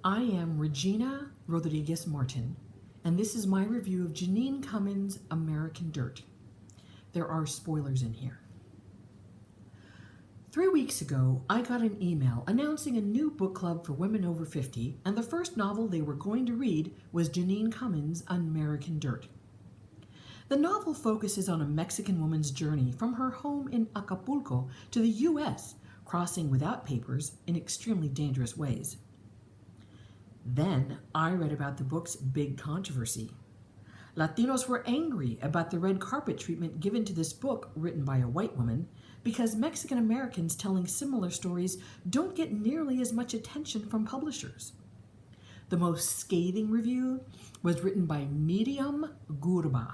I am Regina Rodríguez-Martin, and this is my review of Janine Cummins' American Dirt. There are spoilers in here. 3 weeks ago, I got an email announcing a new book club for women over 50, and the first novel they were going to read was Janine Cummins' American Dirt. The novel focuses on a Mexican woman's journey from her home in Acapulco to the U.S., crossing without papers in extremely dangerous ways. Then I read about the book's big controversy. Latinos were angry about the red carpet treatment given to this book written by a white woman because Mexican Americans telling similar stories don't get nearly as much attention from publishers. The most scathing review was written by Miriam Gurba,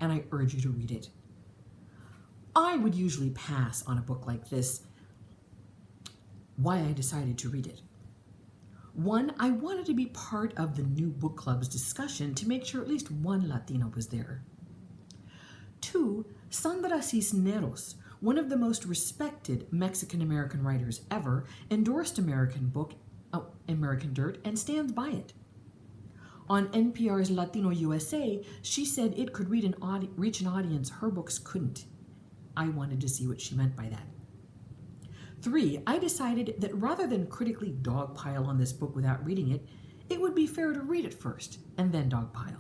and I urge you to read it. I would usually pass on a book like this. Why I decided to read it. 1, I wanted to be part of the new book club's discussion to make sure at least one Latino was there. 2, Sandra Cisneros, one of the most respected Mexican-American writers ever, endorsed American Dirt and stands by it. On NPR's Latino USA, she said it could reach an audience her books couldn't. I wanted to see what she meant by that. 3, I decided that rather than critically dogpile on this book without reading it, it would be fair to read it first and then dogpile.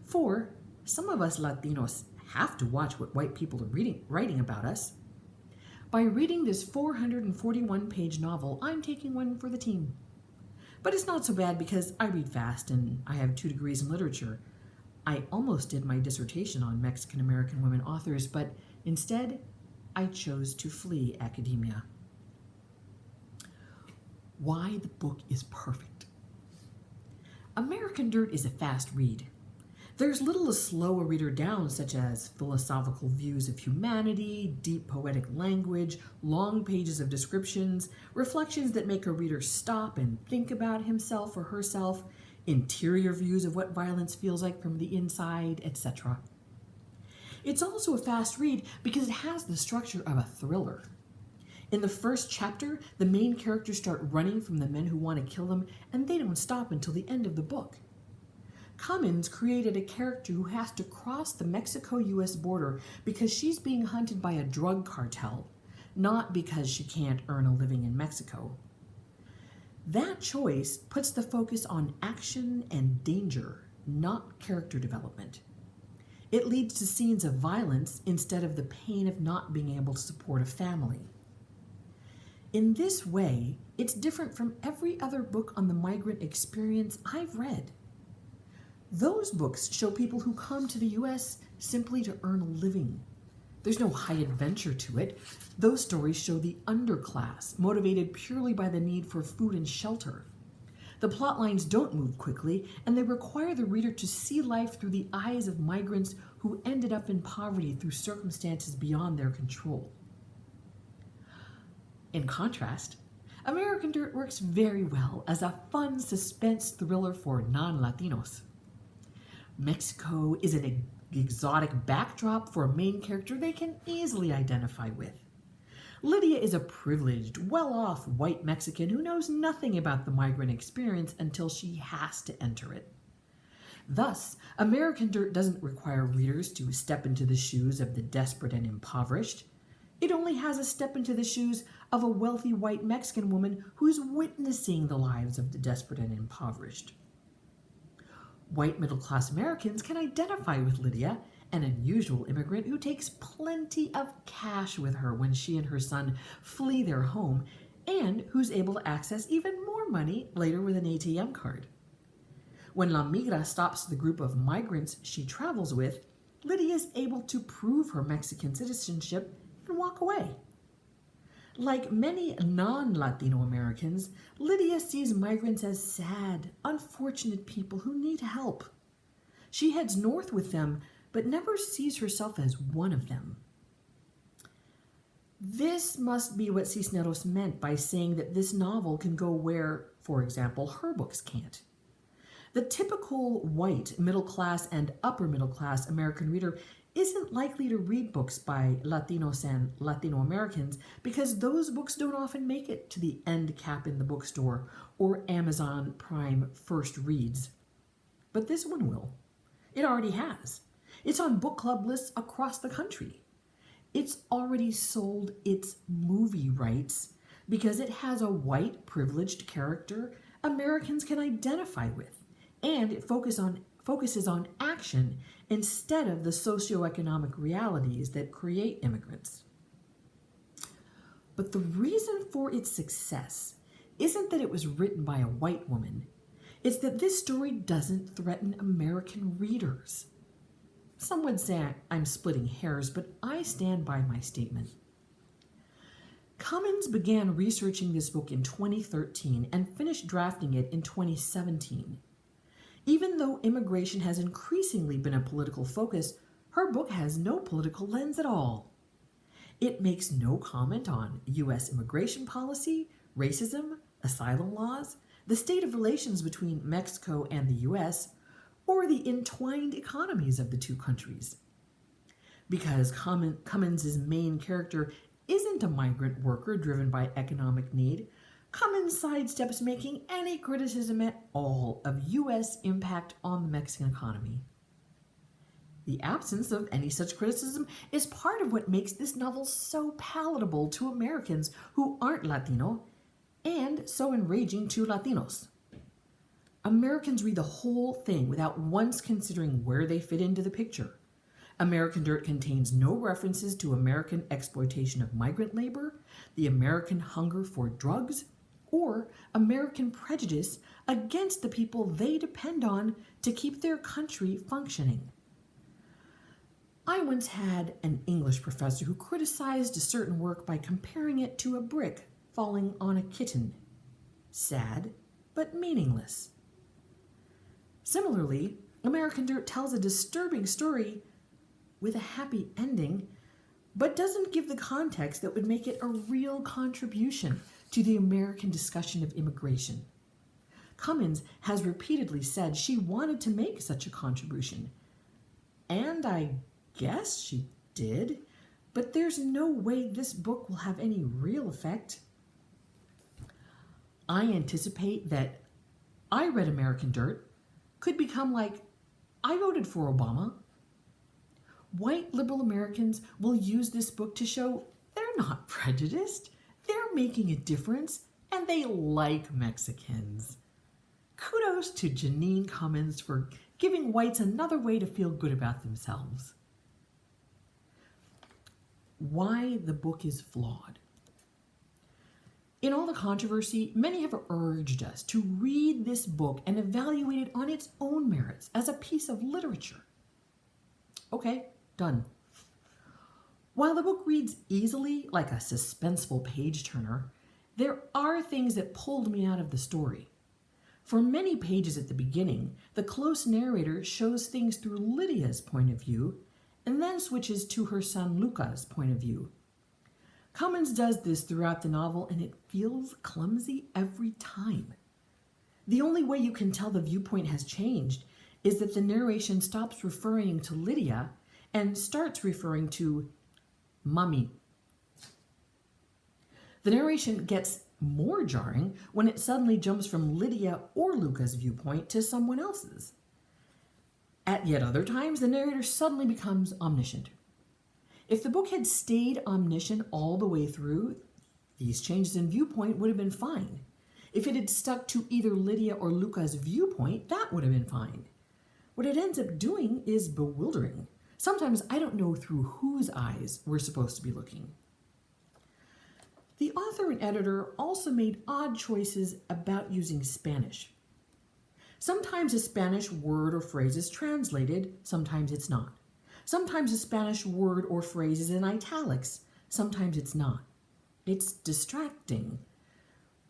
4, some of us Latinos have to watch what white people are writing about us. By reading this 441-page novel, I'm taking one for the team. But it's not so bad because I read fast and I have 2 degrees in literature. I almost did my dissertation on Mexican-American women authors, but instead, I chose to flee academia. Why the book is perfect. American Dirt is a fast read. There's little to slow a reader down, such as philosophical views of humanity, deep poetic language, long pages of descriptions, reflections that make a reader stop and think about himself or herself, interior views of what violence feels like from the inside, etc. It's also a fast read because it has the structure of a thriller. In the first chapter, the main characters start running from the men who want to kill them, and they don't stop until the end of the book. Cummins created a character who has to cross the Mexico-US border because she's being hunted by a drug cartel, not because she can't earn a living in Mexico. That choice puts the focus on action and danger, not character development. It leads to scenes of violence instead of the pain of not being able to support a family. In this way, it's different from every other book on the migrant experience I've read. Those books show people who come to the U.S. simply to earn a living. There's no high adventure to it. Those stories show the underclass, motivated purely by the need for food and shelter. The plot lines don't move quickly, and they require the reader to see life through the eyes of migrants who ended up in poverty through circumstances beyond their control. In contrast, American Dirt works very well as a fun suspense thriller for non-Latinos. Mexico is an exotic backdrop for a main character they can easily identify with. Lydia is a privileged, well-off white Mexican who knows nothing about the migrant experience until she has to enter it. Thus, American Dirt doesn't require readers to step into the shoes of the desperate and impoverished. It only has us step into the shoes of a wealthy white Mexican woman who's witnessing the lives of the desperate and impoverished. White middle-class Americans can identify with Lydia, an unusual immigrant who takes plenty of cash with her when she and her son flee their home, and who's able to access even more money later with an ATM card. When La Migra stops the group of migrants she travels with, Lydia is able to prove her Mexican citizenship and walk away. Like many non-Latino Americans, Lydia sees migrants as sad, unfortunate people who need help. She heads north with them, but never sees herself as one of them. This must be what Cisneros meant by saying that this novel can go where, for example, her books can't. The typical white, middle-class, and upper-middle-class American reader isn't likely to read books by Latinos and Latino Americans because those books don't often make it to the end cap in the bookstore or Amazon Prime first reads. But this one will. It already has. It's on book club lists across the country. It's already sold its movie rights because it has a white, privileged character Americans can identify with, and it focuses on action instead of the socioeconomic realities that create immigrants. But the reason for its success isn't that it was written by a white woman. It's that this story doesn't threaten American readers. Some would say I'm splitting hairs, but I stand by my statement. Cummins began researching this book in 2013 and finished drafting it in 2017. Even though immigration has increasingly been a political focus, her book has no political lens at all. It makes no comment on U.S. immigration policy, racism, asylum laws, the state of relations between Mexico and the U.S., or the entwined economies of the two countries. Because Cummins' main character isn't a migrant worker driven by economic need, Cummins sidesteps making any criticism at all of U.S. impact on the Mexican economy. The absence of any such criticism is part of what makes this novel so palatable to Americans who aren't Latino and so enraging to Latinos. Americans read the whole thing without once considering where they fit into the picture. American Dirt contains no references to American exploitation of migrant labor, the American hunger for drugs, or American prejudice against the people they depend on to keep their country functioning. I once had an English professor who criticized a certain work by comparing it to a brick falling on a kitten. Sad, but meaningless. Similarly, American Dirt tells a disturbing story with a happy ending, but doesn't give the context that would make it a real contribution to the American discussion of immigration. Cummins has repeatedly said she wanted to make such a contribution, and I guess she did, but there's no way this book will have any real effect. I anticipate that I Read American Dirt could become like I voted for Obama. White liberal Americans will use this book to show they're not prejudiced, they're making a difference, and they like Mexicans. Kudos to Janine Cummins for giving whites another way to feel good about themselves. Why the book is flawed. In all the controversy, many have urged us to read this book and evaluate it on its own merits as a piece of literature. Okay, done. While the book reads easily like a suspenseful page-turner, there are things that pulled me out of the story. For many pages at the beginning, the close narrator shows things through Lydia's point of view and then switches to her son Luca's point of view. Cummins does this throughout the novel, and it feels clumsy every time. The only way you can tell the viewpoint has changed is that the narration stops referring to Lydia and starts referring to Mommy. The narration gets more jarring when it suddenly jumps from Lydia or Luca's viewpoint to someone else's. At yet other times, the narrator suddenly becomes omniscient. If the book had stayed omniscient all the way through, these changes in viewpoint would have been fine. If it had stuck to either Lydia or Luca's viewpoint, that would have been fine. What it ends up doing is bewildering. Sometimes I don't know through whose eyes we're supposed to be looking. The author and editor also made odd choices about using Spanish. Sometimes a Spanish word or phrase is translated, sometimes it's not. Sometimes a Spanish word or phrase is in italics, sometimes it's not. It's distracting.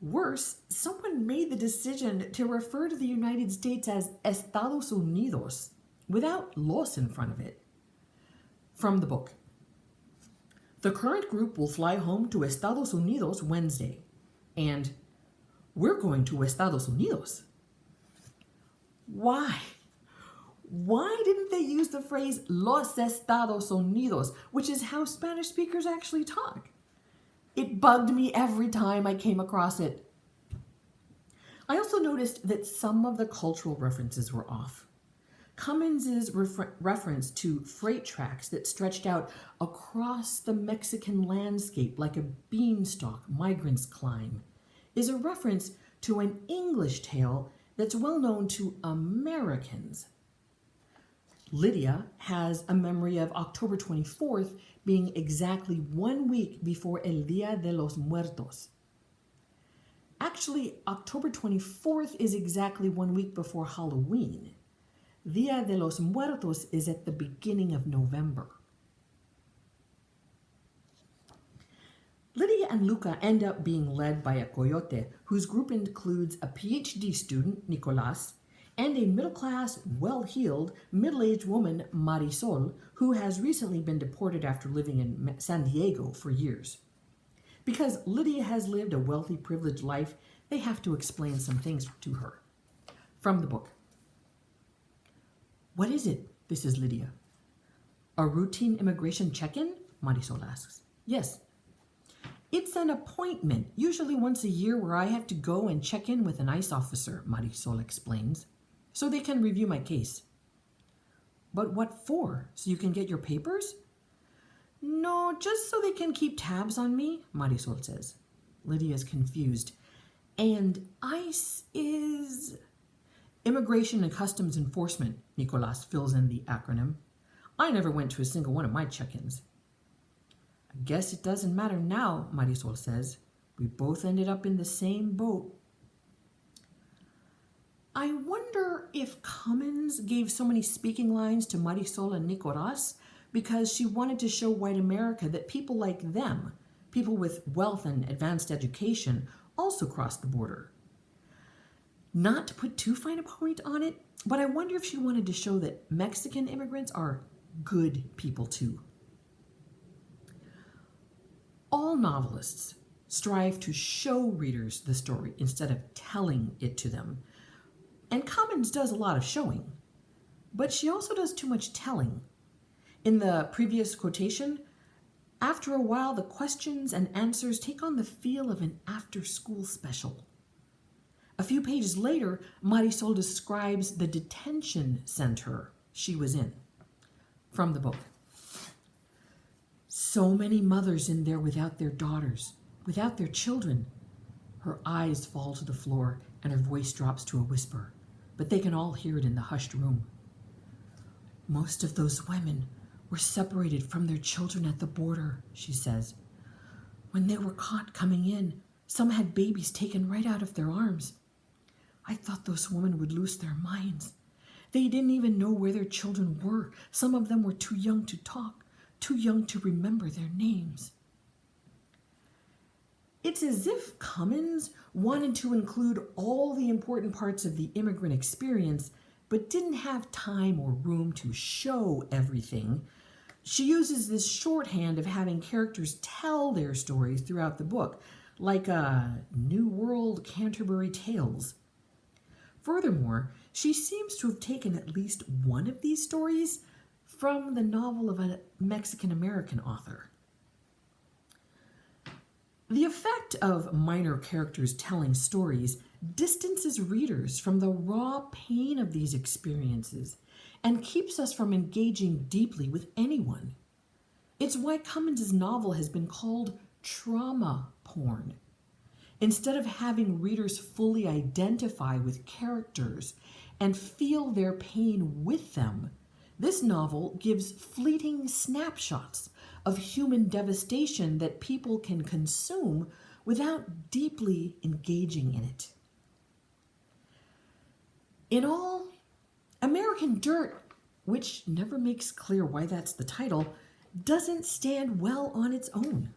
Worse, someone made the decision to refer to the United States as Estados Unidos without los in front of it. From the book. The current group will fly home to Estados Unidos Wednesday. And we're going to Estados Unidos. Why? Why didn't they use the phrase Los Estados Unidos, which is how Spanish speakers actually talk? It bugged me every time I came across it. I also noticed that some of the cultural references were off. Cummins' reference to freight tracks that stretched out across the Mexican landscape like a beanstalk migrants climb is a reference to an English tale that's well known to Americans. Lydia has a memory of October 24th being exactly 1 week before El Día de los Muertos. Actually, October 24th is exactly 1 week before Halloween. Día de los Muertos is at the beginning of November. Lydia and Luca end up being led by a coyote whose group includes a PhD student, Nicolás, and a middle-class, well-heeled, middle-aged woman, Marisol, who has recently been deported after living in San Diego for years. Because Lydia has lived a wealthy, privileged life, they have to explain some things to her. From the book. What is it? This is Lydia. A routine immigration check-in? Marisol asks. Yes. It's an appointment, usually once a year, where I have to go and check in with an ICE officer, Marisol explains, so they can review my case. But what for? So you can get your papers? No, just so they can keep tabs on me, Marisol says. Lydia is confused. And ICE is... Immigration and Customs Enforcement, Nicolás fills in the acronym. I never went to a single one of my check-ins. I guess it doesn't matter now, Marisol says. We both ended up in the same boat. I wonder if Cummins gave so many speaking lines to Marisol and Nicolás because she wanted to show white America that people like them, people with wealth and advanced education, also cross the border. Not to put too fine a point on it, but I wonder if she wanted to show that Mexican immigrants are good people too. All novelists strive to show readers the story instead of telling it to them. And Cummins does a lot of showing, but she also does too much telling. In the previous quotation, after a while the questions and answers take on the feel of an after-school special. A few pages later, Marisol describes the detention center she was in. From the book. So many mothers in there without their daughters, without their children. Her eyes fall to the floor and her voice drops to a whisper, but they can all hear it in the hushed room. Most of those women were separated from their children at the border, she says. When they were caught coming in, some had babies taken right out of their arms. I thought those women would lose their minds. They didn't even know where their children were. Some of them were too young to talk, too young to remember their names. It's as if Cummins wanted to include all the important parts of the immigrant experience, but didn't have time or room to show everything. She uses this shorthand of having characters tell their stories throughout the book, like New World Canterbury Tales. Furthermore, she seems to have taken at least one of these stories from the novel of a Mexican-American author. The effect of minor characters telling stories distances readers from the raw pain of these experiences and keeps us from engaging deeply with anyone. It's why Cummins' novel has been called trauma porn. Instead of having readers fully identify with characters and feel their pain with them, this novel gives fleeting snapshots of human devastation that people can consume without deeply engaging in it. In all, American Dirt, which never makes clear why that's the title, doesn't stand well on its own.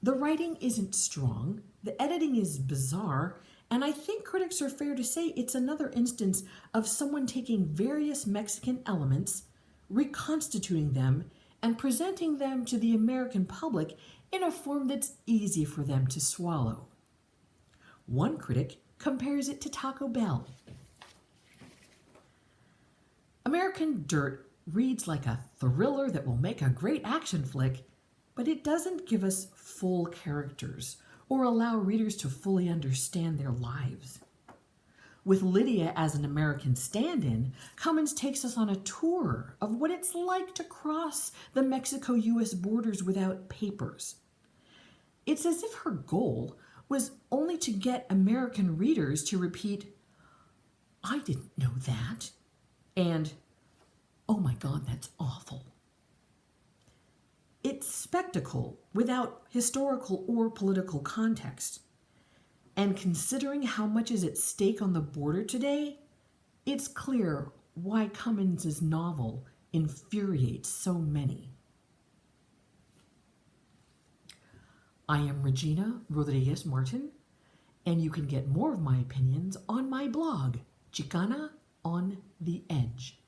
The writing isn't strong, the editing is bizarre, and I think critics are fair to say it's another instance of someone taking various Mexican elements, reconstituting them, and presenting them to the American public in a form that's easy for them to swallow. One critic compares it to Taco Bell. American Dirt reads like a thriller that will make a great action flick, but it doesn't give us full characters or allow readers to fully understand their lives. With Lydia as an American stand-in, Cummins takes us on a tour of what it's like to cross the Mexico-US borders without papers. It's as if her goal was only to get American readers to repeat, "I didn't know that," and "Oh my God, that's awful." It's spectacle without historical or political context. And considering how much is at stake on the border today, it's clear why Cummins' novel infuriates so many. I am Regina Rodríguez-Martin, and you can get more of my opinions on my blog, Chicana on the Edge.